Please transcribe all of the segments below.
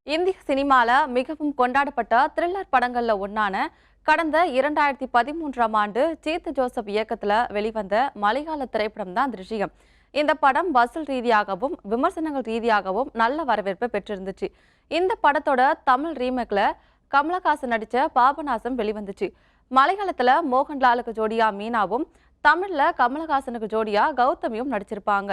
இந்திய சினிமால மிகவும் கொண்டாடப்பட்ட த்ரில்லர் படங்கள்ல ஒன்னான கடந்த 2013ஆம் ஆண்டு ஜீத் ஜோசப் இயக்கத்துல வெளிவந்த மலையாள திரைப்படம் தான் திருஷ்யம். இந்த படம் வசூல் ரீதியாகவும் விமர்சனங்கள் ரீதியாகவும் நல்ல வரவேற்பை பெற்றிருந்துச்சு. இந்த படத்தோட தமிழ் ரீமேக்ல கமலஹாசன் நடிச்ச பாபநாசம் வெளிவந்துச்சு. மலையாளத்துல மோகன்லாலுக்கு ஜோடியா மீனாவும், தமிழ்ல கமலஹாசனுக்கு ஜோடியா கௌதமியும் நடிச்சிருப்பாங்க.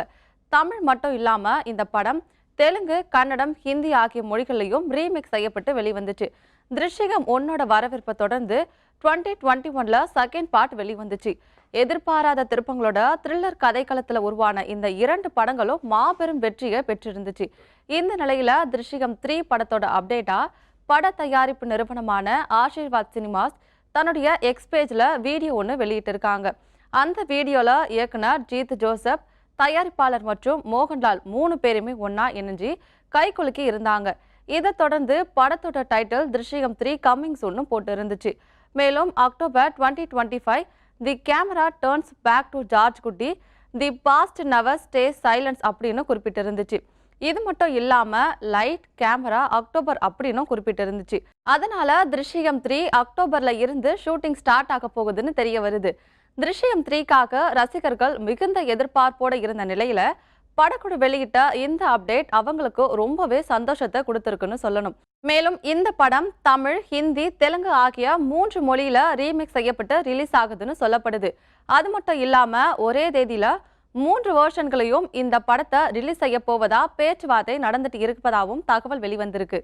தமிழ் மட்டும் இல்லாம இந்த படம் தெலுங்கு, கன்னடம், ஹிந்தி ஆகிய மொழிகளிலும் ரீமேக் செய்யப்பட்டு வெளிவந்துச்சு. திருஷ்யம் ஒன்னோட வரவேற்பை தொடர்ந்து 2021ல செகண்ட் பார்ட் வெளிவந்துச்சு. எதிர்பாராத திருப்பங்களோட த்ரில்லர் கதைக்களத்துல உருவான இந்த இரண்டு படங்களும் மாபெரும் வெற்றியை பெற்றிருந்துச்சு. இந்த நிலையில திருஷ்யம் 3 படத்தோட அப்டேட்டா பட தயாரிப்பு நிறுவனமான ஆஷிர்வாத் சினிமாஸ் தன்னுடைய எக்ஸ் பேஜ்ல வீடியோ ஒன்று வெளியிட்டிருக்காங்க. அந்த வீடியோல இயக்குனர் ஜீத் ஜோசப், தயாரிப்பாளர் மற்றும் மோகன்லால் 3 பேருமே ஒன்னா இணைஞ்சு கை குலுக்கி இருந்தாங்க. இதை தொடர்ந்து படத்தோட டைட்டில் திருஷ்யம் 3 கம்மிங் சூன்னு போட்டு இருந்துச்சு. மேலும் October 2025 the camera turns back to Georgekutty, the past never stays silence அப்படின்னு குறிப்பிட்டிருந்துச்சு. இது மட்டும் இல்லாம லைட் கேமரா அக்டோபர் அப்படின்னு குறிப்பிட்டிருந்துச்சு. அதனால திருஷ்யம் 3 அக்டோபர்ல இருந்து ஷூட்டிங் ஸ்டார்ட் ஆக போகுதுன்னு தெரிய வருது. திருஷ்யம் 3க்காக ரசிகர்கள் மிகுந்த எதிர்பார்ப்போட இருந்த நிலையில படக்குழு வெளியிட்ட இந்த அப்டேட் அவங்களுக்கு ரொம்பவே சந்தோஷத்தை கொடுத்திருக்குன்னு சொல்லணும். மேலும் இந்த படம் தமிழ், ஹிந்தி, தெலுங்கு ஆகிய 3 மொழியில ரீமேக் செய்யப்பட்டு ரிலீஸ் ஆகுதுன்னு சொல்லப்படுது. அது மட்டும் இல்லாம ஒரே தேதியில 3 வெர்ஷன்களையும் இந்த படத்தை ரிலீஸ் செய்ய போவதா பேச்சுவார்த்தை நடந்துட்டு இருப்பதாகவும் தகவல் வெளிவந்திருக்கு.